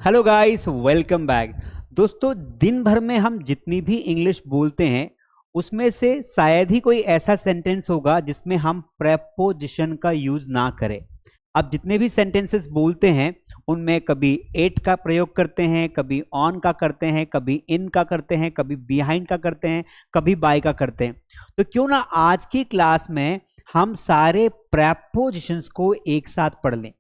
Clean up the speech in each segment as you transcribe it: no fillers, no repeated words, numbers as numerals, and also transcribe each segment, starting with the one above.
Hello guys, welcome back. दोस्तों, दिन भर में हम जितनी भी इंग्लिश बोलते हैं उसमें से शायद ही कोई ऐसा सेंटेंस होगा जिसमें हम प्रेपोजिशन का यूज ना करें। अब जितने भी सेंटेंसेस बोलते हैं उनमें कभी एट का प्रयोग करते हैं, कभी ऑन का करते हैं, कभी इन का करते हैं, कभी बिहाइंड का करते हैं, कभी बाय का करते हैं। तो क्यों ना आज की क्लास में हम सारे प्रेपोजिशंस को एक साथ पढ़ लें।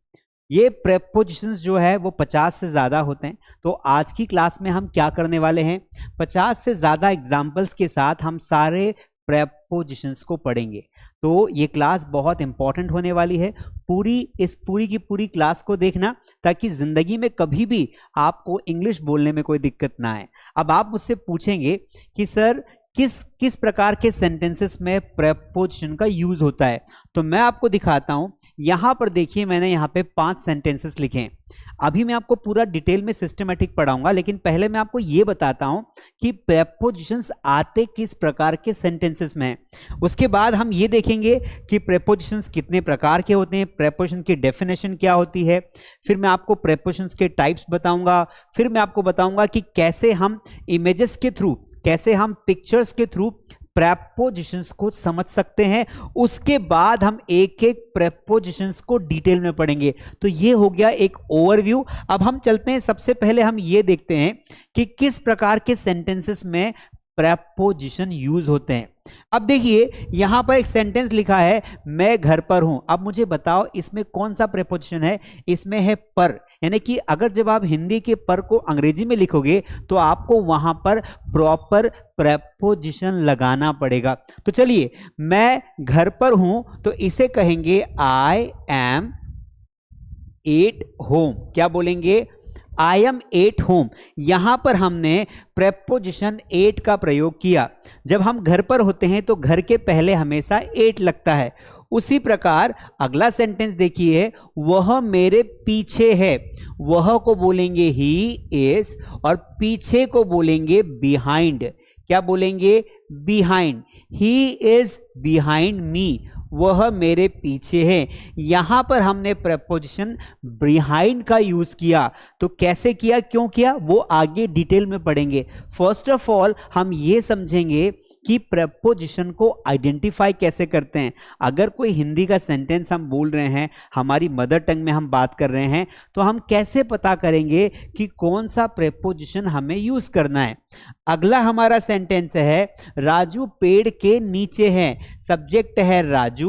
ये प्रेपोजिशंस जो है वो 50 से ज्यादा होते हैं। तो आज की क्लास में हम क्या करने वाले हैं, 50 से ज्यादा एग्जाम्पल्स के साथ हम सारे प्रेपोजिशंस को पढ़ेंगे। तो ये क्लास बहुत इंपॉर्टेंट होने वाली है। पूरी की पूरी क्लास को देखना ताकि जिंदगी में कभी भी आपको इंग्लिश बोलने में कोई दिक्कत ना आए। अब आप मुझसे पूछेंगे कि सर किस प्रकार के सेंटेंसेस में प्रेपोजिशन का यूज होता है, तो मैं आपको दिखाता हूं। यहां पर देखिए, मैंने यहां पे 5 सेंटेंसेस लिखे हैं। अभी मैं आपको पूरा डिटेल में सिस्टमैटिक पढ़ाऊंगा, लेकिन पहले मैं आपको यह बताता हूं कि प्रेपोजिशंस आते किस प्रकार के सेंटेंसेस में हैं। उसके बाद हम ये देखेंगे कि प्रेपोजिशंस कितने प्रकार के होते हैं, प्रेपोजिशन की डेफिनेशन क्या होती है। फिर मैं आपको प्रेपोजिशंस के टाइप्स बताऊंगा। फिर मैं आपको बताऊंगा कि कैसे हम इमेजेस के थ्रू, कैसे हम पिक्चर्स के थ्रू प्रेपोजिशंस को समझ सकते हैं। उसके बाद हम एक एक प्रेपोजिशंस को डिटेल में पढ़ेंगे। तो ये हो गया एक ओवरव्यू। अब हम चलते हैं, सबसे पहले हम ये देखते हैं कि किस प्रकार के सेंटेंसेस में प्रेपोजिशन यूज होते हैं। अब देखिए, यहां पर एक सेंटेंस लिखा है, मैं घर पर हूं। अब मुझे बताओ इसमें कौन सा प्रेपोजिशन है। इसमें है पर, यानी कि अगर जब आप हिंदी के पर को अंग्रेजी में लिखोगे तो आपको वहां पर प्रॉपर प्रेपोजिशन लगाना पड़ेगा। तो चलिए, मैं घर पर हूं तो इसे कहेंगे आई एम एट होम। क्या बोलेंगे? I am at home. यहां पर हमने प्रेपोजिशन एट का प्रयोग किया। जब हम घर पर होते हैं तो घर के पहले हमेशा एट लगता है। उसी प्रकार अगला सेंटेंस देखिए, वह मेरे पीछे है। वह को बोलेंगे ही इज और पीछे को बोलेंगे बिहाइंड। क्या बोलेंगे? Behind. He is behind me. वह मेरे पीछे है। यहां पर हमने प्रेपोजिशन बिहाइंड का यूज किया। तो कैसे किया, क्यों किया, वो आगे डिटेल में पढ़ेंगे। फर्स्ट ऑफ ऑल हम ये समझेंगे कि प्रेपोजिशन को आइडेंटिफाई कैसे करते हैं। अगर कोई हिंदी का सेंटेंस हम बोल रहे हैं, हमारी मदर टंग में हम बात कर रहे हैं, तो हम कैसे पता करेंगे कि कौन सा प्रेपोजिशन हमें यूज करना है। अगला हमारा सेंटेंस है, राजू पेड़ के नीचे है। सब्जेक्ट है राजू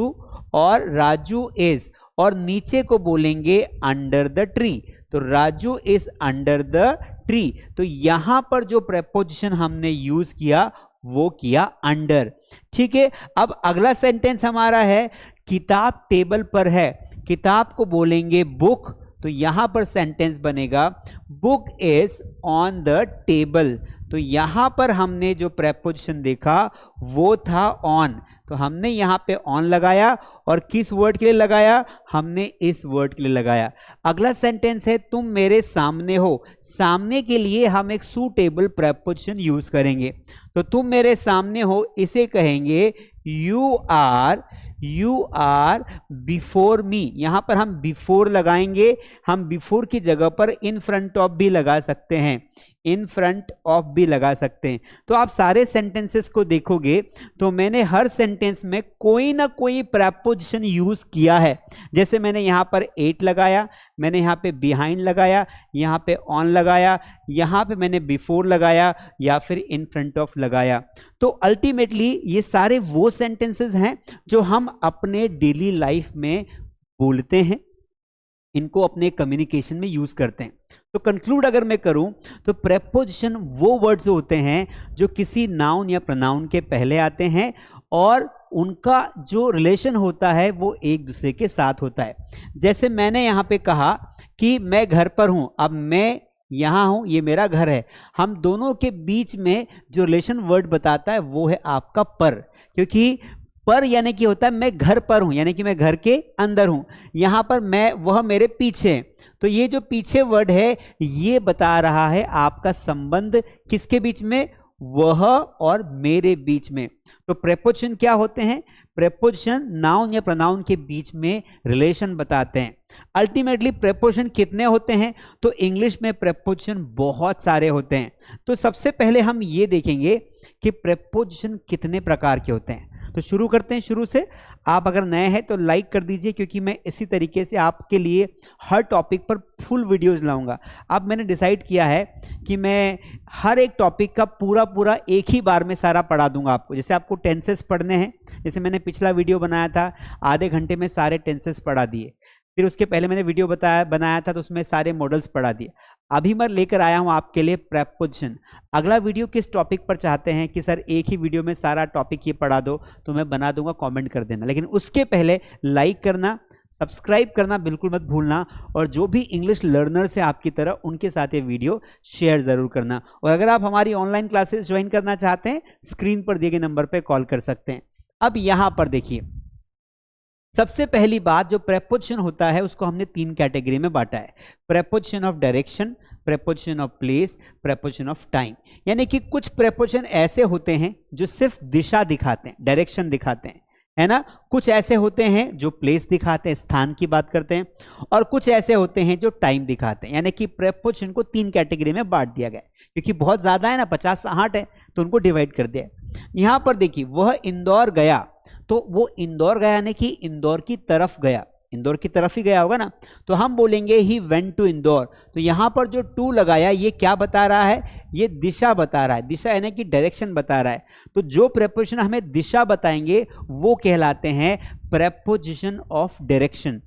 और राजू इज, और नीचे को बोलेंगे अंडर द ट्री। तो Raju is under the tree. तो यहां पर जो प्रेपोजिशन हमने यूज किया वो किया अंडर। ठीक है। अब अगला सेंटेंस हमारा है, किताब टेबल पर है। किताब को बोलेंगे बुक। तो यहां पर सेंटेंस बनेगा, book is on the table. तो यहां पर हमने जो प्रेपोजिशन देखा वो था ऑन। तो हमने यहां पे ऑन लगाया, और किस वर्ड के लिए लगाया? हमने इस वर्ड के लिए लगाया। अगला सेंटेंस है, तुम मेरे सामने हो। सामने के लिए हम एक सूटेबल प्रेपोजिशन यूज करेंगे। तो तुम मेरे सामने हो, इसे कहेंगे यू आर बिफोर मी। यहां पर हम बिफोर लगाएंगे। हम बिफोर की जगह पर इन फ्रंट ऑफ भी लगा सकते हैं, इन फ्रंट ऑफ भी लगा सकते हैं। तो आप सारे सेंटेंसेस को देखोगे तो मैंने हर सेंटेंस में कोई ना कोई प्रेपोजिशन यूज किया है। जैसे मैंने यहां पर एट लगाया, मैंने यहां पे बिहाइंड लगाया, यहां पे ऑन लगाया, यहां पे मैंने बिफोर लगाया, या फिर इन फ्रंट ऑफ लगाया। तो अल्टीमेटली ये सारे वो सेंटेंसेस हैं जो हम अपने डेली लाइफ में बोलते हैं, इनको अपने कम्युनिकेशन में यूज करते हैं। तो कंक्लूड अगर मैं करूं तो प्रेपोजिशन वो वर्ड्स होते हैं जो किसी नाउन या प्रोनाउन के पहले आते हैं, और उनका जो रिलेशन होता है वो एक दूसरे के साथ होता है। जैसे मैंने यहां पे कहा कि मैं घर पर हूं। अब मैं यहां हूं, ये मेरा घर है। हम दोनों के बीच में जो रिलेशन वर्ड बताता है वो है आपका पर, क्योंकि पर यानी कि होता है मैं घर पर हूं, यानी कि मैं घर के अंदर हूं। यहां पर मैं, वह मेरे पीछे। तो ये जो पीछे वर्ड है ये बता रहा है आपका संबंध किसके बीच में? वह और मेरे बीच में। तो प्रेपोजिशन क्या होते हैं? प्रेपोजिशन नाउन या प्रोनाउन के बीच में रिलेशन बताते हैं। अल्टीमेटली प्रेपोजिशन कितने होते हैं? तो इंग्लिश में प्रेपोजिशन बहुत सारे होते हैं। तो सबसे पहले हम ये देखेंगे कि प्रेपोजिशन कितने प्रकार के होते हैं। तो शुरू करते हैं शुरू से। आप अगर नए हैं तो लाइक कर दीजिए, क्योंकि मैं इसी तरीके से आपके लिए हर टॉपिक पर फुल वीडियोस लाऊंगा। अब मैंने डिसाइड किया है कि मैं हर एक टॉपिक का पूरा एक ही बार में सारा पढ़ा दूंगा आपको। जैसे आपको टेंसेस पढ़ने हैं, जैसे मैंने पिछला वीडियो बनाया था, आधे घंटे में सारे टेंसेस पढ़ा दिए। फिर उसके पहले मैंने वीडियो बनाया था तो उसमें सारे मॉडल्स पढ़ा दिए। अभी मैं लेकर आया हूं आपके लिए प्रेपोजिशन। अगला वीडियो किस टॉपिक पर चाहते हैं कि सर एक ही वीडियो में सारा टॉपिक ये पढ़ा दो, तो मैं बना दूंगा, कमेंट कर देना। लेकिन उसके पहले लाइक करना, सब्सक्राइब करना बिल्कुल मत भूलना, और जो भी इंग्लिश लर्नर्स है आपकी तरह उनके साथ ये वीडियो शेयर जरूर करना। और अगर आप हमारी ऑनलाइन क्लासेस ज्वाइन करना चाहते हैं, स्क्रीन पर दिए गए नंबर पर कॉल कर सकते हैं। अब यहां पर देखिए, सबसे पहली बात, जो प्रेपोजिशन होता है उसको हमने 3 कैटेगरी में बांटा है। Preposition of direction, preposition of place, preposition of time. यानी कि कुछ प्रेपोजिशन ऐसे होते हैं जो सिर्फ दिशा दिखाते हैं, डायरेक्शन दिखाते हैं, है ना। कुछ ऐसे होते हैं जो प्लेस दिखाते हैं, स्थान की बात करते हैं, और कुछ ऐसे होते हैं जो टाइम दिखाते हैं। यानी कि प्रेपोजिशन को 3 कैटेगरी में बांट दिया गया है, क्योंकि बहुत ज्यादा है ना, 50-60 है, तो उनको डिवाइड कर दिया। यहां पर देखिए, वह इंदौर गया, तो वो इंदौर गया यानी कि इंदौर की तरफ गया, इंदौर की तरफ ही गया होगा ना, तो हम बोलेंगे ही वेंट टू इंदौर। तो यहां पर जो टू लगाया, ये क्या बता रहा है? ये दिशा बता रहा है, दिशा यानी कि डायरेक्शन बता रहा है। तो जो प्रेपोजिशन हमें दिशा बताएंगे वो कहलाते हैं प्रेपोजिशन ऑफ डायरेक्शन।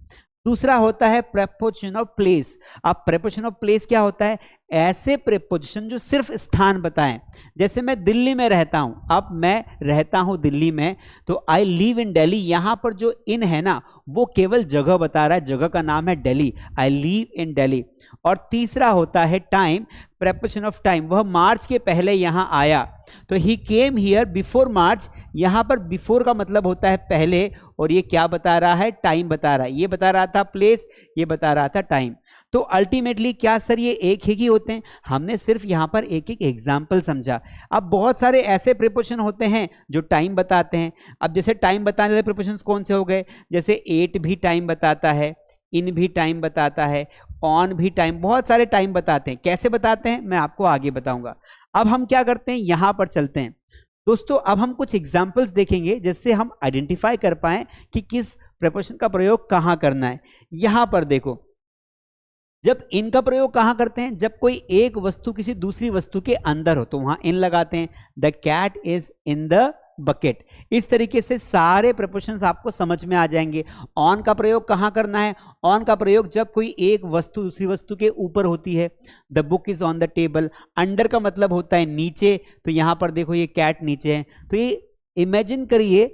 दूसरा होता है प्रेपोजिशन ऑफ प्लेस। अब प्रेपोजिशन ऑफ प्लेस क्या होता है? ऐसे प्रेपोजिशन जो सिर्फ स्थान बताएं। जैसे मैं दिल्ली में रहता हूं, अब मैं रहता हूं दिल्ली में, तो आई लिव इन दिल्ली, यहां पर जो इन है ना, वो केवल जगह बता रहा है, जगह का नाम है Delhi, I live in Delhi. और तीसरा होता है टाइम, प्रेपोजिशन ऑफ टाइम। वह मार्च के पहले यहां आया, तो ही केम हियर बिफोर मार्च। यहां पर बिफोर का मतलब होता है पहले, और ये क्या बता रहा है? टाइम बता रहा है। ये बता रहा था प्लेस, ये बता रहा था टाइम। तो अल्टीमेटली क्या सर ये एक ही होते हैं? हमने सिर्फ यहां पर एक एक एग्जाम्पल समझा। अब बहुत सारे ऐसे प्रीपोजिशन होते हैं जो टाइम बताते हैं। अब जैसे टाइम बताने वाले प्रीपोजिशन कौन से हो गए? जैसे एट भी टाइम बताता है, इन भी टाइम बताता है, ऑन भी टाइम, बहुत सारे टाइम बताते हैं। कैसे बताते हैं मैं आपको आगे बताऊंगा। अब हम क्या करते हैं, यहां पर चलते हैं दोस्तों। अब हम कुछ एग्जाम्पल्स देखेंगे जिससे हम आइडेंटिफाई कर पाए कि किस प्रीपोजिशन का प्रयोग कहां करना है। यहां पर देखो, जब इन का प्रयोग कहां करते हैं? जब कोई एक वस्तु किसी दूसरी वस्तु के अंदर हो तो वहां इन लगाते हैं। The cat is in the bucket. इस तरीके से सारे प्रीपोजिशंस आपको समझ में आ जाएंगे। ऑन का प्रयोग कहां करना है? ऑन का प्रयोग जब कोई एक वस्तु दूसरी वस्तु के ऊपर होती है। The book is on the table. Under का मतलब होता है नीचे, तो यहां पर देखो ये कैट नीचे है। तो ये इमेजिन करिए,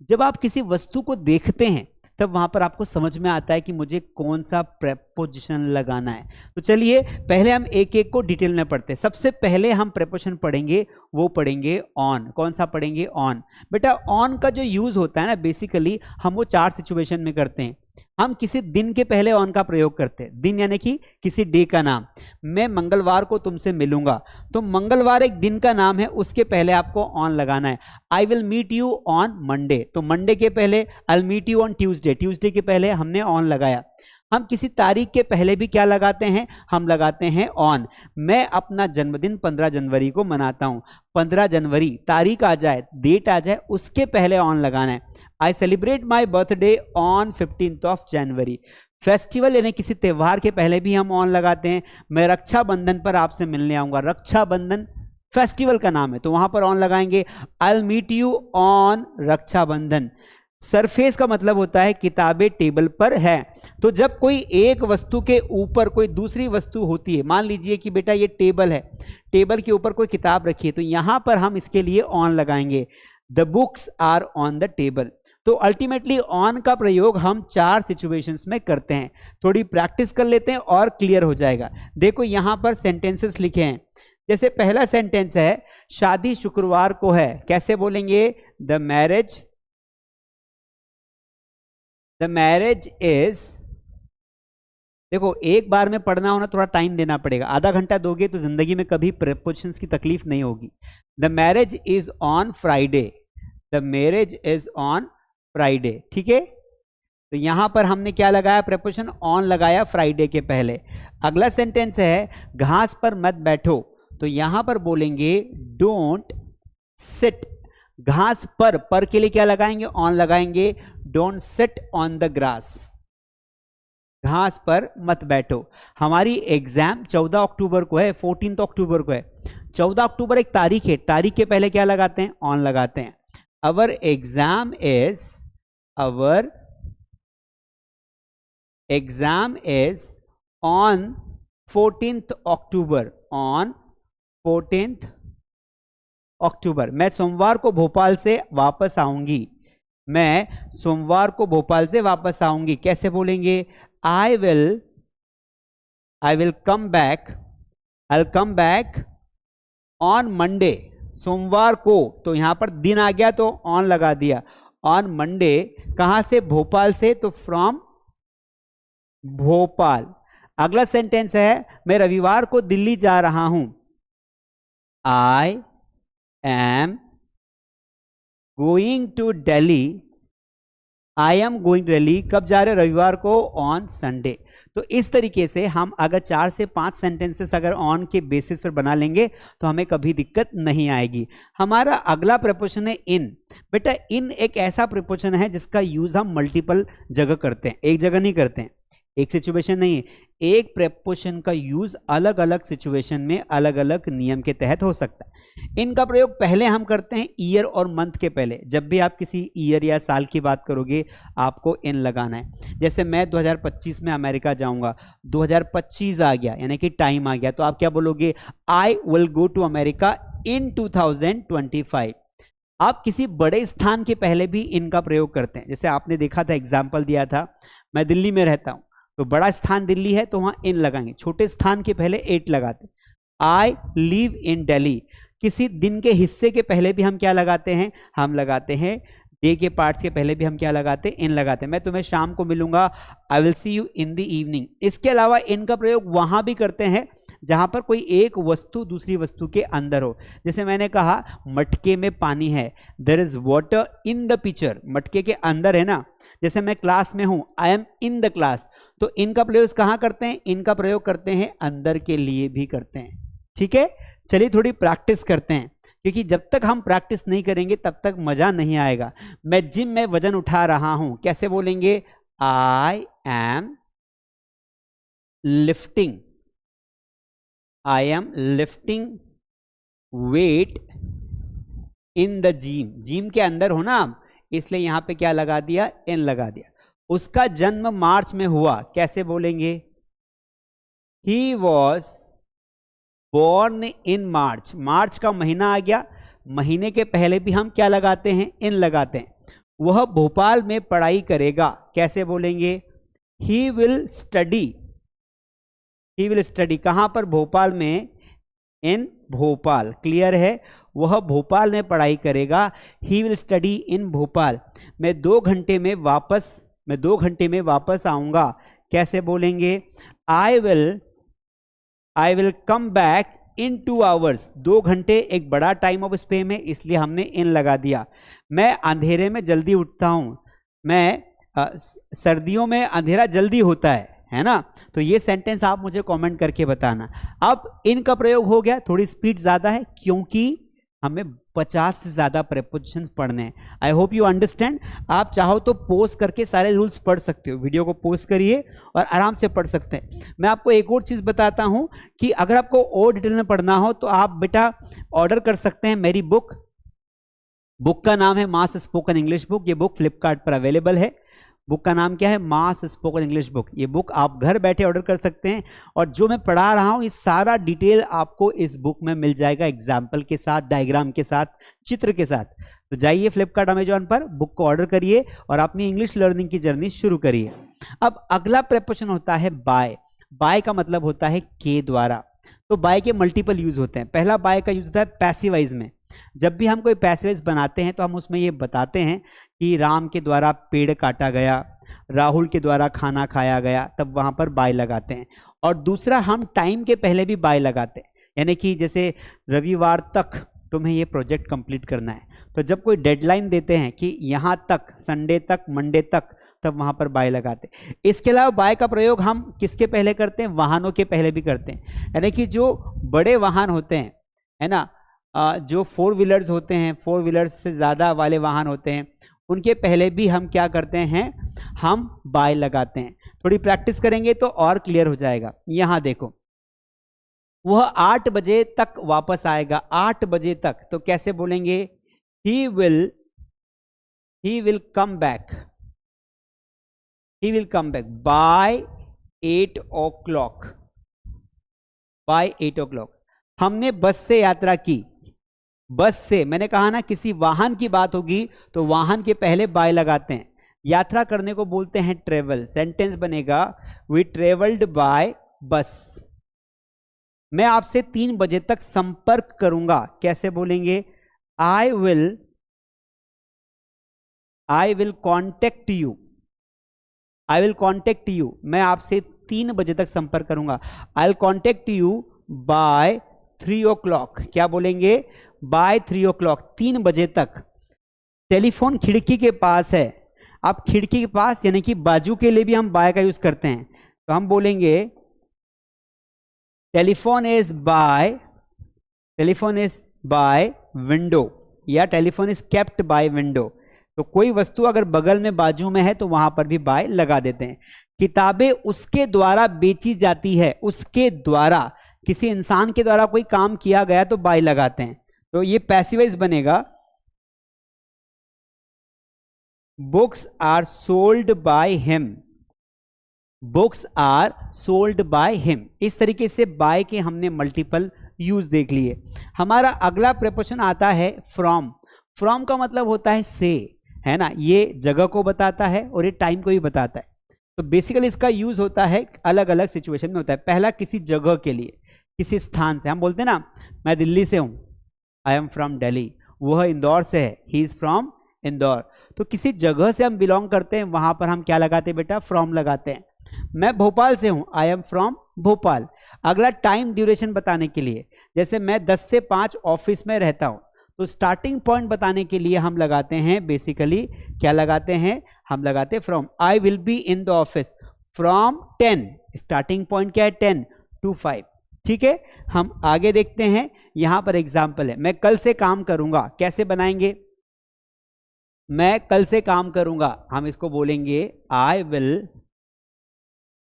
जब आप किसी वस्तु को देखते हैं तब वहां पर आपको समझ में आता है कि मुझे कौन सा प्रेपोजिशन लगाना है। तो चलिए पहले हम एक एक को डिटेल में पढ़ते हैं। सबसे पहले हम प्रेपोजिशन पढ़ेंगे, वो पढ़ेंगे ऑन। कौन सा पढ़ेंगे? ऑन। बेटा ऑन का जो यूज होता है ना, बेसिकली हम वो 4 सिचुएशन में करते हैं। हम किसी दिन के पहले ऑन का प्रयोग करते हैं। दिन यानी कि किसी डे का नाम। मैं मंगलवार को तुमसे मिलूंगा, तो मंगलवार एक दिन का नाम है, उसके पहले आपको ऑन लगाना है। I will meet you on Monday, तो मंडे के पहले I will meet you on Tuesday, Tuesday के पहले हमने ऑन लगाया। हम किसी तारीख के पहले भी क्या लगाते हैं? हम लगाते हैं ऑन। मैं अपना जन्मदिन 15 जनवरी को मनाता हूं। 15 जनवरी तारीख आ जाए, डेट आ जाए, उसके पहले ऑन लगाना है। I celebrate my birthday on 15th of January. Festival यानी किसी त्यौहार के पहले भी हम ऑन लगाते हैं। मैं रक्षाबंधन पर आपसे मिलने आऊंगा। रक्षाबंधन फेस्टिवल का नाम है, तो वहां पर ऑन लगाएंगे। I will meet you on Rakshabandhan. Surface का मतलब होता है किताबें टेबल पर है। तो जब कोई एक वस्तु के ऊपर कोई दूसरी वस्तु होती है, मान लीजिए कि बेटा ये टेबल है, टेबल के ऊपर कोई किताब रखी है, तो यहां पर हम इसके लिए ऑन लगाएंगे। The books are on the table. तो अल्टीमेटली ऑन का प्रयोग हम 4 सिचुएशंस में करते हैं। थोड़ी प्रैक्टिस कर लेते हैं और क्लियर हो जाएगा। देखो यहां पर सेंटेंसेस लिखे हैं। जैसे पहला सेंटेंस है, शादी शुक्रवार को है। कैसे बोलेंगे? द मैरिज इज देखो एक बार में पढ़ना होना थोड़ा टाइम देना पड़ेगा, आधा घंटा दोगे तो जिंदगी में कभी प्रेपोजिशंस की तकलीफ नहीं होगी। The marriage is on Friday, the marriage is on Friday, ठीक है। तो यहां पर हमने क्या लगाया, प्रेपोजिशन ऑन लगाया फ्राइडे के पहले। अगला सेंटेंस है घास पर मत बैठो, तो यहां पर बोलेंगे डोंट सिट, घास पर के लिए क्या लगाएंगे, ऑन लगाएंगे, don't sit on the grass, घास पर मत बैठो। हमारी एग्जाम 14 अक्टूबर को है, 14 अक्टूबर को है। 14 अक्टूबर एक तारीख है, तारीख के पहले क्या लगाते हैं, ऑन लगाते हैं। Our exam is on 14th October, on 14th October. मैं सोमवार को भोपाल से वापस आऊंगी, मैं सोमवार को भोपाल से वापस आऊंगी। कैसे बोलेंगे, I will come back, I'll come back on Monday, सोमवार को, तो यहां पर दिन आ गया तो ऑन लगा दिया, ऑन मंडे। कहां से, भोपाल से, तो फ्रॉम भोपाल। अगला सेंटेंस है मैं रविवार को दिल्ली जा रहा हूं, I am going to Delhi, I am going to Delhi, कब जा रहे हो, रविवार को, ऑन संडे। तो इस तरीके से हम अगर 4 से 5 सेंटेंसेस अगर ऑन के बेसिस पर बना लेंगे तो हमें कभी दिक्कत नहीं आएगी। हमारा अगला प्रीपोजिशन है इन। बेटा इन एक ऐसा प्रीपोजिशन है जिसका यूज हम मल्टीपल जगह करते हैं, एक जगह नहीं करते हैं, एक सिचुएशन नहीं है, एक प्रीपोजिशन का यूज अलग अलग सिचुएशन में अलग अलग नियम के तहत हो सकता है। इनका प्रयोग पहले हम करते हैं ईयर और मंथ के पहले। जब भी आप किसी ईयर या साल की बात करोगे आपको इन लगाना है। जैसे मैं 2025 में अमेरिका जाऊंगा, 2025 आ गया यानी कि टाइम आ गया, तो आप क्या बोलोगे, I will go to America in 2025। आप किसी बड़े स्थान के पहले भी इनका प्रयोग करते हैं। जैसे आपने देखा था, एग्जाम्पल दिया था, मैं दिल्ली में रहता हूं, तो बड़ा स्थान दिल्ली है तो वहां इन लगाएंगे, छोटे स्थान के पहले एट लगाते। आई लिव इन दिल्ली, किसी दिन के हिस्से के पहले भी हम क्या लगाते हैं, हम लगाते हैं डे के पार्ट्स के पहले भी हम क्या लगाते हैं, इन लगाते हैं। मैं तुम्हें शाम को मिलूंगा, I will see you in the evening. इसके अलावा इनका प्रयोग वहां भी करते हैं जहां पर कोई एक वस्तु दूसरी वस्तु के अंदर हो। जैसे मैंने कहा मटके में पानी है, there is water in the picture, मटके के अंदर है ना। जैसे मैं क्लास में हूं, I M in the class, तो इनका प्रयोग कहां करते हैं, इनका प्रयोग करते हैं अंदर के लिए भी करते हैं। ठीक है, चलिए थोड़ी प्रैक्टिस करते हैं, क्योंकि जब तक हम प्रैक्टिस नहीं करेंगे तब तक मजा नहीं आएगा। मैं जिम में वजन उठा रहा हूं, कैसे बोलेंगे, I am lifting, I am lifting wait in the gym. Gym के अंदर हो ना आप, इसलिए यहां पे क्या लगा दिया, इन लगा दिया। उसका जन्म मार्च में हुआ, कैसे बोलेंगे, ही वॉज बोर्न इन मार्च। मार्च का महीना आ गया, महीने के पहले भी हम क्या लगाते हैं, इन लगाते हैं। वह भोपाल में पढ़ाई करेगा, कैसे बोलेंगे, he will study, he will study, कहां पर, भोपाल में, इन भोपाल। क्लियर है, वह भोपाल में पढ़ाई करेगा, he will study in Bhopal. मैं 2 घंटे में वापस आऊंगा, कैसे बोलेंगे, I will come back in 2 hours। 2 घंटे एक बड़ा टाइम ऑफ स्पेन है, इसलिए हमने इन लगा दिया। मैं अंधेरे में जल्दी उठता हूं, मैं सर्दियों में अंधेरा जल्दी होता है ना। तो ये सेंटेंस आप मुझे कमेंट करके बताना। अब इनका प्रयोग हो गया, थोड़ी स्पीड ज्यादा है क्योंकि हमें 50 से ज्यादा प्रीपोजिशंस पढ़ने हैं। आई होप यू अंडरस्टैंड। आप चाहो तो पोस्ट करके सारे रूल्स पढ़ सकते हो, वीडियो को पोस्ट करिए और आराम से पढ़ सकते हैं। मैं आपको एक और चीज बताता हूं कि अगर आपको और डिटेल में पढ़ना हो तो आप बेटा ऑर्डर कर सकते हैं मेरी बुक का नाम है मास स्पोकन इंग्लिश बुक। ये बुक फ्लिपकार्ट पर अवेलेबल है। बुक का नाम क्या है, मास स्पोकन इंग्लिश बुक। ये बुक आप घर बैठे ऑर्डर कर सकते हैं और जो मैं पढ़ा रहा हूं, इस सारा डिटेल आपको इस बुक में मिल जाएगा, एग्जाम्पल के साथ, डायग्राम के साथ, चित्र के साथ। तो जाइए फ्लिपकार्ट अमेजॉन पर, बुक को ऑर्डर करिए और अपनी इंग्लिश लर्निंग की जर्नी शुरू करिए। अब अगला प्रीपोजिशन होता है बाय। बाय का मतलब होता है के द्वारा। तो बाय के मल्टीपल यूज होते हैं। पहला बाय का यूज होता है पैसिवाइज में। जब भी हम कोई पैसिवाइज बनाते हैं तो हम उसमें ये बताते हैं कि राम के द्वारा पेड़ काटा गया, राहुल के द्वारा खाना खाया गया, तब वहां पर बाय लगाते हैं। और दूसरा, हम टाइम के पहले भी बाय लगाते हैं, यानी कि जैसे रविवार तक तुम्हें ये प्रोजेक्ट कंप्लीट करना है, तो जब कोई डेडलाइन देते हैं कि यहाँ तक, संडे तक, मंडे तक, तब वहां पर बाय लगाते हैं। इसके अलावा बाय का प्रयोग हम किसके पहले करते हैं? वाहनों के पहले भी करते हैं, यानी कि जो बड़े वाहन होते हैं, है ना, जो 4 व्हीलर्स होते हैं, 4 व्हीलर्स से ज़्यादा वाले वाहन होते हैं, उनके पहले भी हम क्या करते हैं? हम बाय लगाते हैं। थोड़ी प्रैक्टिस करेंगे तो और क्लियर हो जाएगा। यहां देखो, वह 8 बजे तक वापस आएगा, 8 बजे तक, तो कैसे बोलेंगे? He will come back, he will come back by 8 o'clock, by 8 o'clock। हमने बस से यात्रा की, बस से, मैंने कहा ना किसी वाहन की बात होगी तो वाहन के पहले बाय लगाते हैं। यात्रा करने को बोलते हैं ट्रेवल। सेंटेंस बनेगा वी ट्रेवल्ड बाय बस। मैं आपसे 3 बजे तक संपर्क करूंगा, कैसे बोलेंगे? I will contact you, I will contact you, मैं आपसे 3 बजे तक संपर्क करूंगा। I will contact you by 3 o'clock, क्या बोलेंगे? बाय 3 o'clock, 3 बजे तक। टेलीफोन खिड़की के पास है, अब खिड़की के पास यानी कि बाजू के लिए भी हम बाय का यूज करते हैं, तो हम बोलेंगे टेलीफोन इज बाय विंडो, या telephone is kept bye window. तो कोई वस्तु अगर बगल में, बाजू में है, तो वहां पर भी बाय लगा देते हैं। किताबें उसके द्वारा बेची जाती है, उसके द्वारा, किसी इंसान के द्वारा कोई काम किया गया तो बाय लगाते हैं, तो ये पैसिव वॉइस बनेगा books are sold by him, books are sold by him. इस तरीके से बाय के हमने मल्टीपल यूज देख लिए। हमारा अगला प्रपोजन आता है फ्रॉम। फ्रॉम का मतलब होता है से, है ना, ये जगह को बताता है और ये टाइम को भी बताता है। तो बेसिकली इसका यूज होता है अलग अलग सिचुएशन में होता है। पहला, किसी जगह के लिए, किसी स्थान से। हम बोलते हैं ना, मैं दिल्ली से हूं, आई एम फ्रॉम दिल्ली। वह इंदौर से है, ही इज फ्रॉम इंदौर। तो किसी जगह से हम बिलोंग करते हैं, वहां पर हम क्या लगाते हैं बेटा? फ्रॉम लगाते हैं। मैं भोपाल से हूं, आई एम फ्रॉम भोपाल। अगला, टाइम ड्यूरेशन बताने के लिए, जैसे मैं 10 से 5 ऑफिस में रहता हूं, तो स्टार्टिंग पॉइंट बताने के लिए हम लगाते हैं, बेसिकली क्या लगाते हैं? हम लगाते हैं from. I will be in the office from 10, starting point क्या है? 10 to 5। ठीक है, हम आगे देखते हैं। यहां पर एग्जाम्पल है, मैं कल से काम करूंगा, कैसे बनाएंगे? मैं कल से काम करूंगा, हम इसको बोलेंगे I will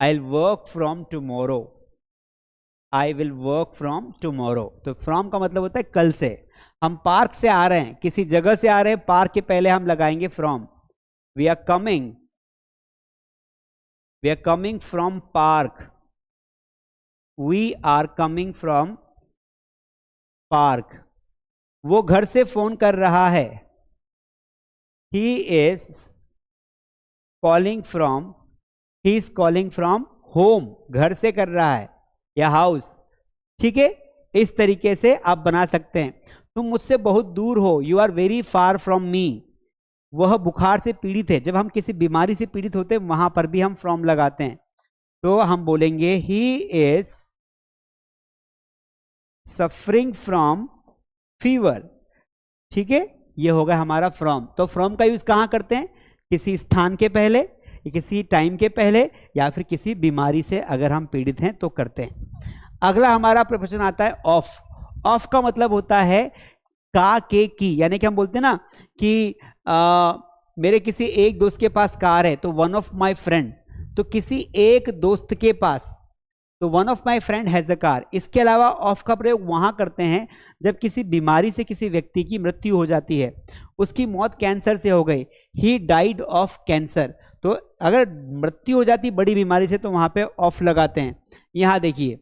work from tomorrow, I will work from tomorrow. तो फ्रॉम का मतलब होता है कल से। हम पार्क से आ रहे हैं, किसी जगह से आ रहे हैं, पार्क के पहले हम लगाएंगे from. We are coming from park, we are coming from park. वो घर से फोन कर रहा है, he is calling from home, घर से कर रहा है, या हाउस। ठीक है, इस तरीके से आप बना सकते हैं। तुम मुझसे बहुत दूर हो, you are very far from me. वह बुखार से पीड़ित है, जब हम किसी बीमारी से पीड़ित होते हैं वहां पर भी हम फ्रॉम लगाते हैं, तो हम बोलेंगे he is suffering from fever। ठीक है, ये होगा हमारा फ्रॉम। तो फ्रॉम का यूज कहां करते हैं? किसी स्थान के पहले, किसी टाइम के पहले, या फिर किसी बीमारी से अगर हम पीड़ित हैं तो करते हैं। अगला हमारा प्रपोजन आता है ऑफ। ऑफ का मतलब होता है का, के, की, यानी कि हम बोलते हैं ना कि मेरे किसी एक दोस्त के पास कार है, तो वन ऑफ माई फ्रेंड, तो किसी एक दोस्त के पास, तो one of my friend has a car. इसके अलावा ऑफ का प्रयोग वहां करते हैं जब किसी बीमारी से किसी व्यक्ति की मृत्यु हो जाती है, उसकी मौत कैंसर से हो गई, ही डाइड ऑफ कैंसर। तो अगर मृत्यु हो जाती बड़ी बीमारी से, तो वहां पे ऑफ लगाते हैं। यहां देखिए,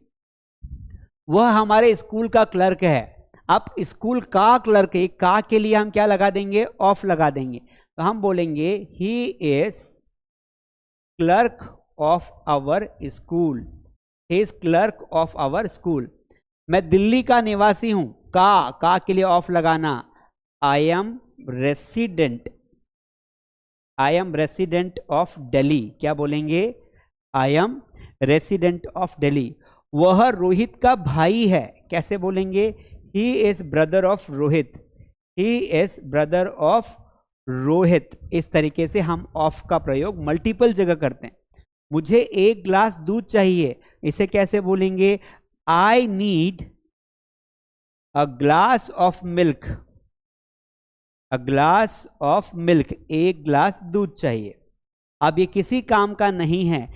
वह हमारे स्कूल का क्लर्क है। अब स्कूल का क्लर्क है, का के लिए हम क्या लगा देंगे? ऑफ लगा देंगे। तो हम बोलेंगे he is clerk of our school, he is clerk of our school. मैं दिल्ली का निवासी हूं, का के लिए ऑफ लगाना, I am resident, I am resident of Delhi, क्या बोलेंगे? I am resident of Delhi. वह रोहित का भाई है, कैसे बोलेंगे? He is brother of Rohit, he is brother of Rohit. इस तरीके से हम ऑफ का प्रयोग मल्टीपल जगह करते हैं। मुझे एक ग्लास दूध चाहिए, इसे कैसे बोलेंगे? I need a glass of milk, a glass of milk, एक ग्लास दूध चाहिए। अब ये किसी काम का नहीं है,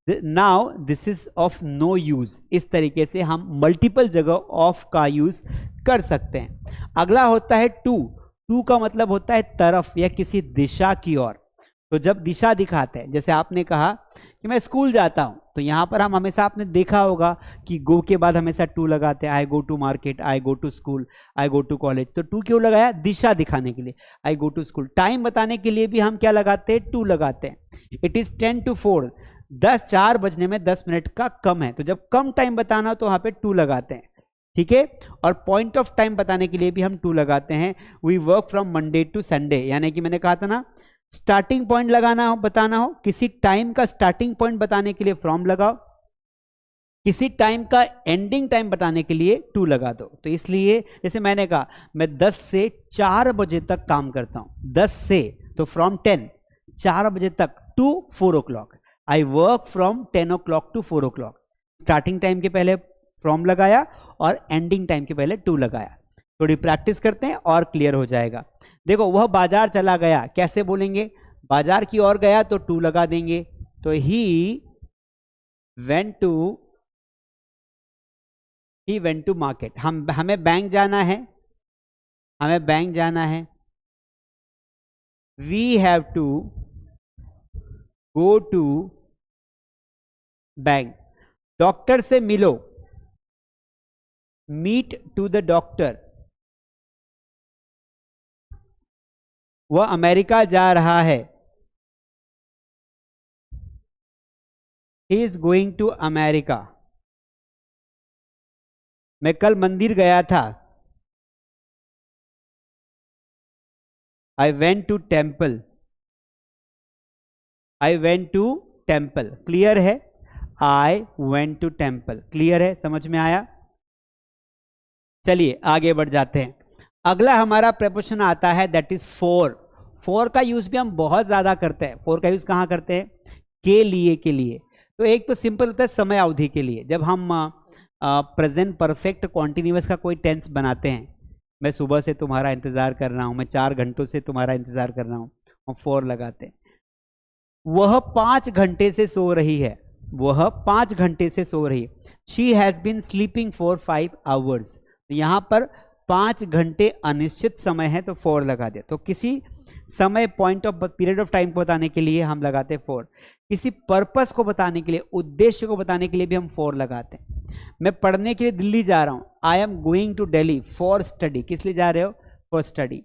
now this is of no use. इस तरीके से हम मल्टीपल जगह ऑफ का यूज कर सकते हैं। अगला होता है टू। टू का मतलब होता है तरफ या किसी दिशा की ओर। तो जब दिशा दिखाते हैं, जैसे आपने कहा कि मैं स्कूल जाता हूं, तो यहां पर हम हमेशा, आपने देखा होगा कि गो के बाद हमेशा टू लगाते हैं। I go to market, I go to school, I go to college. तो टू क्यों लगाया? दिशा दिखाने के लिए। I go to school. Time बताने के लिए भी हम क्या लगाते हैं? टू लगाते हैं। इट इज 10 to 4, 4 बजने में 10 मिनट का कम है, तो जब कम टाइम बताना हो तो वहां पे टू लगाते हैं, ठीक है। और पॉइंट ऑफ टाइम बताने के लिए भी हम टू लगाते हैं। We work from Monday to Sunday, यानी कि मैंने कहा था ना, स्टार्टिंग पॉइंट लगाना हो, बताना हो, किसी टाइम का स्टार्टिंग पॉइंट बताने के लिए फ्रॉम लगाओ, किसी टाइम का एंडिंग टाइम बताने के लिए टू लगा दो। तो इसलिए जैसे मैंने कहा, मैं 10 से 4 बजे तक काम करता हूं। 10 से, तो फ्रॉम 10, 4 बजे तक, to 4 o'clock। I work from 10 o'clock to 4 o'clock। Starting time के पहले फ्रॉम लगाया और एंडिंग टाइम के पहले टू लगाया। थोड़ी प्रैक्टिस करते हैं और क्लियर हो जाएगा। देखो, वह बाजार चला गया, कैसे बोलेंगे? बाजार की ओर गया तो टू लगा देंगे। तो ही वेंट टू मार्केट। हमें बैंक जाना है, हमें बैंक जाना है। We have to go to bank. Doctor से मिलो, मीट टू द डॉक्टर। वह अमेरिका जा रहा है, he is going to America. मैं कल मंदिर गया था, I went to temple, I went to temple. Clear है? I went to temple. Clear है? समझ में आया? चलिए आगे बढ़ जाते हैं। अगला हमारा प्रपोजन आता है, दैट इज फॉर। फॉर का यूज भी हम बहुत ज्यादा करते हैं। फॉर का यूज कहाँ करते हैं? के लिए, के लिए। तो एक तो सिंपल होता है समय अवधि के लिए, जब हम प्रेजेंट परफेक्ट कॉन्टिन्यूअस का कोई टेंस बनाते हैं। मैं सुबह से तुम्हारा इंतजार कर रहा हूं, मैं 4 घंटों से तुम्हारा इंतजार कर रहा हूं, और फॉर लगाते हैं। वह 5 घंटे से सो रही है, वह 5 घंटे से सो रही है। She has been sleeping for 5 hours। यहां पर 5 घंटे अनिश्चित समय है, तो फॉर लगा दे। तो किसी समय, point of period of time को बताने के लिए हम लगाते हैं फॉर। किसी पर्पस को बताने के लिए, उद्देश्य को बताने के लिए भी हम फॉर लगाते हैं। मैं पढ़ने के लिए दिल्ली जा रहा हूं, I am going to Delhi for study. किस लिए जा रहे हो? For study.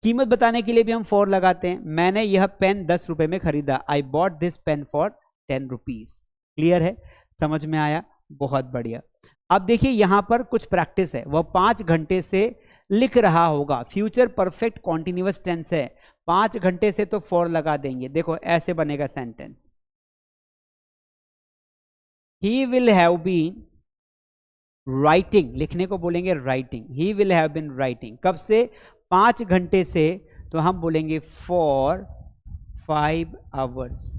कीमत बताने के लिए भी हम फॉर लगाते हैं। मैंने यह पेन 10 रुपए में खरीदा, I bought this pen for 10 rupees। Clear है? समझ में आया? बहुत बढ़िया। अब देखिए यहां पर कुछ प्रैक्टिस है। वह 5 घंटे से लिख रहा होगा, फ्यूचर परफेक्ट कॉन्टिन्यूअस टेंस है। 5 घंटे से, तो फॉर लगा देंगे। देखो ऐसे बनेगा sentence, he will have been writing. लिखने को बोलेंगे writing. He will have been writing. कब से? 5 घंटे से, तो हम बोलेंगे फॉर 5 hours।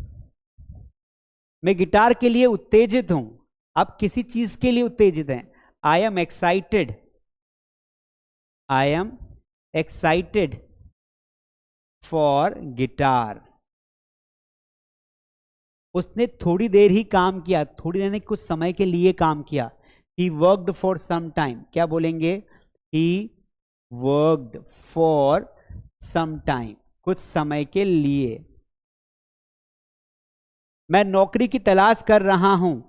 मैं गिटार के लिए उत्तेजित हूं। आप किसी चीज के लिए उत्तेजित हैं। I am excited, I am excited for guitar. उसने थोड़ी देर ही काम किया, थोड़ी देर ने कुछ समय के लिए काम किया। He worked for some time. क्या बोलेंगे? He worked for some time, कुछ समय के लिए। मैं नौकरी की तलाश कर रहा हूं,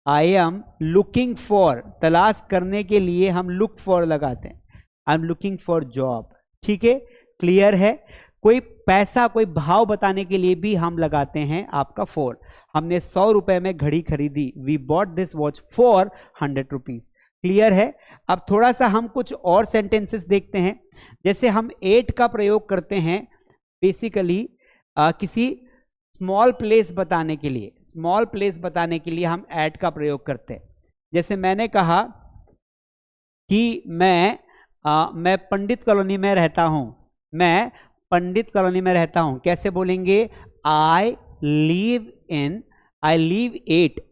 आई एम लुकिंग फॉर। तलाश करने के लिए हम लुक फॉर लगाते हैं, I am looking for job. ठीक है? क्लियर है? कोई पैसा, कोई भाव बताने के लिए भी हम लगाते हैं आपका फॉर। हमने 100 रुपए में घड़ी खरीदी, we bought this watch for 100 rupees। Clear है? अब थोड़ा सा हम कुछ और सेंटेंसेस देखते हैं। जैसे हम एट का प्रयोग करते हैं बेसिकली किसी स्मॉल प्लेस बताने के लिए, स्मॉल प्लेस बताने के लिए हम एट का प्रयोग करते हैं। जैसे मैंने कहा कि मैं पंडित कॉलोनी में रहता हूं, मैं पंडित कॉलोनी में रहता हूं, कैसे बोलेंगे? आई लिव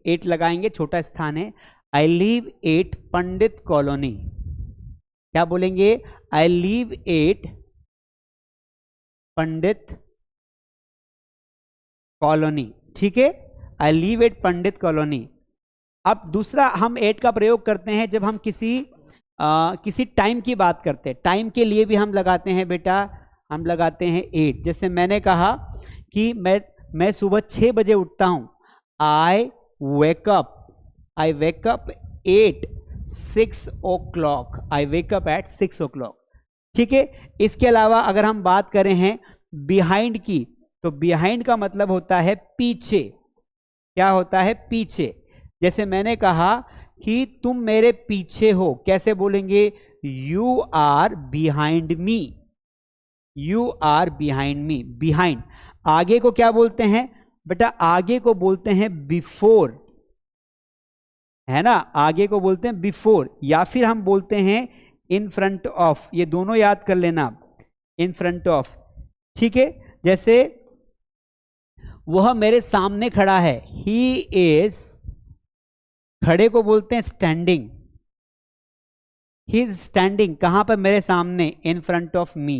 एट लगाएंगे, छोटा स्थान है, I live at Pandit colony. क्या बोलेंगे? I live at Pandit colony. ठीक है, I live at Pandit colony. अब दूसरा हम एट का प्रयोग करते हैं जब हम किसी टाइम की बात करते हैं। टाइम के लिए भी हम लगाते हैं बेटा, हम लगाते हैं एट। जैसे मैंने कहा कि मैं सुबह 6 बजे उठता हूं, I wake up at 6 o'clock, I wake up at 6 o'clock। ठीक है, इसके अलावा अगर हम बात करें हैं बिहाइंड की, तो बिहाइंड का मतलब होता है पीछे। क्या होता है? पीछे। जैसे मैंने कहा कि तुम मेरे पीछे हो, कैसे बोलेंगे? You are behind me, you are behind me. Behind, आगे को क्या बोलते हैं बेटा? आगे को बोलते हैं बिफोर, है ना, आगे को बोलते हैं बिफोर, या फिर हम बोलते हैं इन फ्रंट ऑफ। ये दोनों याद कर लेना, इन फ्रंट ऑफ। ठीक है, जैसे वह मेरे सामने खड़ा है, ही इज, खड़े को बोलते हैं स्टैंडिंग, ही इज स्टैंडिंग, कहां पर? मेरे सामने, in front of me,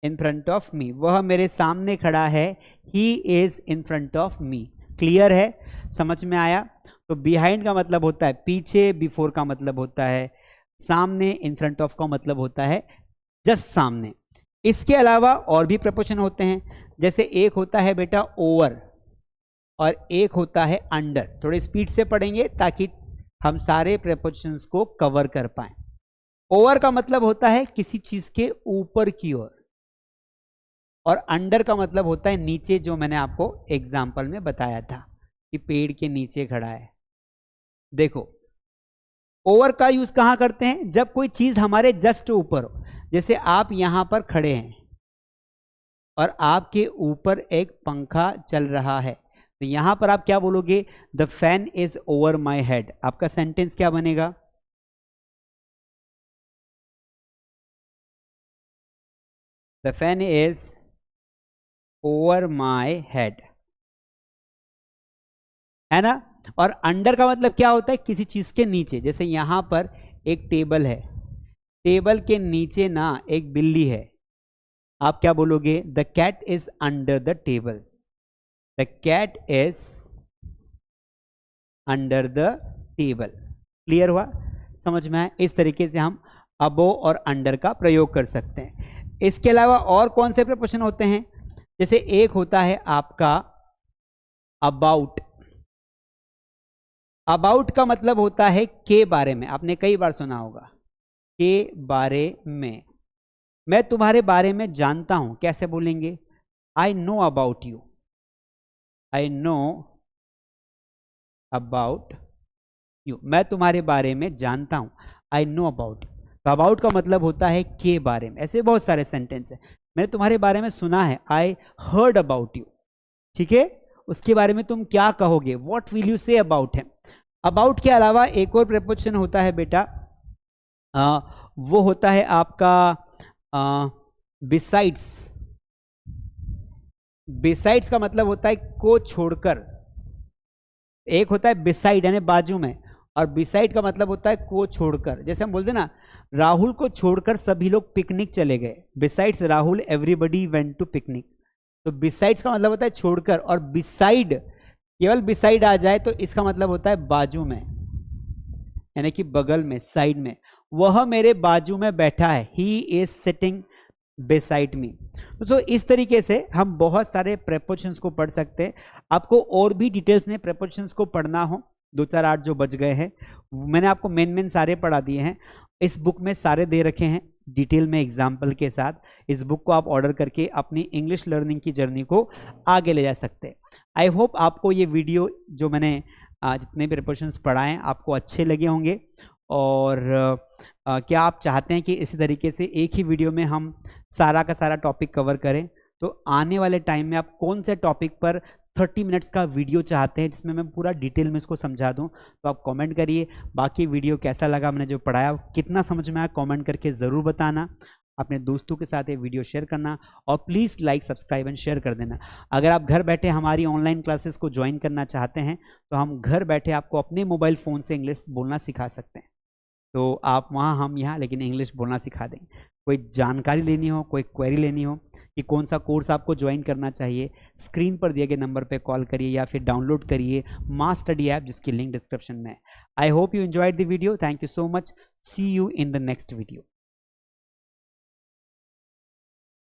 in front of me. वह मेरे सामने खड़ा है, he is in front of me. Clear है? समझ में आया? तो बिहाइंड का मतलब होता है पीछे, बिफोर का मतलब होता है सामने, इन फ्रंट ऑफ का मतलब होता है जस्ट सामने। इसके अलावा और भी प्रपोजन होते हैं, जैसे एक होता है बेटा ओवर और एक होता है अंडर। थोड़े स्पीड से पढ़ेंगे ताकि हम सारे प्रपोजन्स को कवर कर पाएं। ओवर का मतलब होता है किसी चीज के ऊपर की ओर, और अंडर का मतलब होता है नीचे, जो मैंने आपको एग्जाम्पल में बताया था कि पेड़ के नीचे खड़ा है। देखो, ओवर का यूज कहां करते हैं? जब कोई चीज हमारे जस्ट ऊपर हो। जैसे आप यहां पर खड़े हैं और आपके ऊपर एक पंखा चल रहा है, तो यहां पर आप क्या बोलोगे? The fan is over my head. आपका सेंटेंस क्या बनेगा? The fan is over my head, है ना। और अंडर का मतलब क्या होता है? किसी चीज के नीचे। जैसे यहां पर एक टेबल है, टेबल के नीचे ना एक बिल्ली है, आप क्या बोलोगे? The cat is under the table, the cat is under the table. Clear हुआ? समझ में आया? इस तरीके से हम अबो और अंडर का प्रयोग कर सकते हैं। इसके अलावा और कौन से प्रपोजन होते हैं? जैसे एक होता है आपका अबाउट। अबाउट का मतलब होता है के बारे में, आपने कई बार सुना होगा, के बारे में। मैं तुम्हारे बारे में जानता हूं, कैसे बोलेंगे? I know about you, I know about you. मैं तुम्हारे बारे में जानता हूं, आई नो अबाउट यू। तो अबाउट का मतलब होता है के बारे में। ऐसे बहुत सारे सेंटेंस है। मैंने तुम्हारे बारे में सुना है, आई हर्ड अबाउट यू। ठीक है, उसके बारे में तुम क्या कहोगे? What will you say about him. About के अलावा एक और प्रपोजन होता है बेटा, वो होता है आपका बिसाइड्स। बिसाइड्स का मतलब होता है को छोड़कर। एक होता है बिसाइड यानी बाजू में, और बिसाइड का मतलब होता है को छोड़कर। जैसे हम बोलते ना, राहुल को छोड़कर सभी लोग पिकनिक चले गए, besides Rahul everybody went to picnic. तो बिसाइड्स का मतलब होता है छोड़कर, और बिसाइड, केवल बिसाइड आ जाए तो इसका मतलब होता है बाजू में, यानी कि बगल में, साइड में। वह मेरे बाजू में बैठा है, he is sitting beside me. तो इस तरीके से हम बहुत सारे प्रेपोजिशंस को पढ़ सकते हैं। आपको और भी डिटेल्स में प्रेपोजिशंस को पढ़ना हो, 2 4 8 जो बच गए हैं, मैंने आपको मेन सारे पढ़ा दिए हैं। इस बुक में सारे दे रखे हैं डिटेल में एग्जाम्पल के साथ। इस बुक को आप ऑर्डर करके अपनी इंग्लिश लर्निंग की जर्नी को आगे ले जा सकते हैं। आई होप आपको ये वीडियो जो मैंने जितने भी प्रिपरेशंस पढ़ाए आपको अच्छे लगे होंगे, और क्या आप चाहते हैं कि इसी तरीके से एक ही वीडियो में हम सारा का सारा टॉपिक कवर करें? तो आने वाले टाइम में आप कौन से टॉपिक पर 30 मिनट्स का वीडियो चाहते हैं जिसमें मैं पूरा डिटेल में इसको समझा दूं? तो आप कमेंट करिए। बाकी वीडियो कैसा लगा, मैंने जो पढ़ाया कितना समझ में आया, कमेंट करके ज़रूर बताना। अपने दोस्तों के साथ ये वीडियो शेयर करना और please like, subscribe and share कर देना। अगर आप घर बैठे हमारी ऑनलाइन क्लासेस को ज्वाइन करना चाहते हैं तो हम घर बैठे आपको अपने मोबाइल फ़ोन से इंग्लिश बोलना सिखा सकते हैं। तो आप वहाँ, हम यहाँ, लेकिन इंग्लिश बोलना सिखा देंगे। कोई जानकारी लेनी हो, कोई क्वेरी लेनी हो कि कौन सा कोर्स आपको ज्वाइन करना चाहिए, स्क्रीन पर दिए गए नंबर पे कॉल करिए या फिर डाउनलोड करिए मास स्टडी ऐप, जिसकी लिंक डिस्क्रिप्शन में है। I hope you enjoyed the video. Thank you so much. See you in the next video.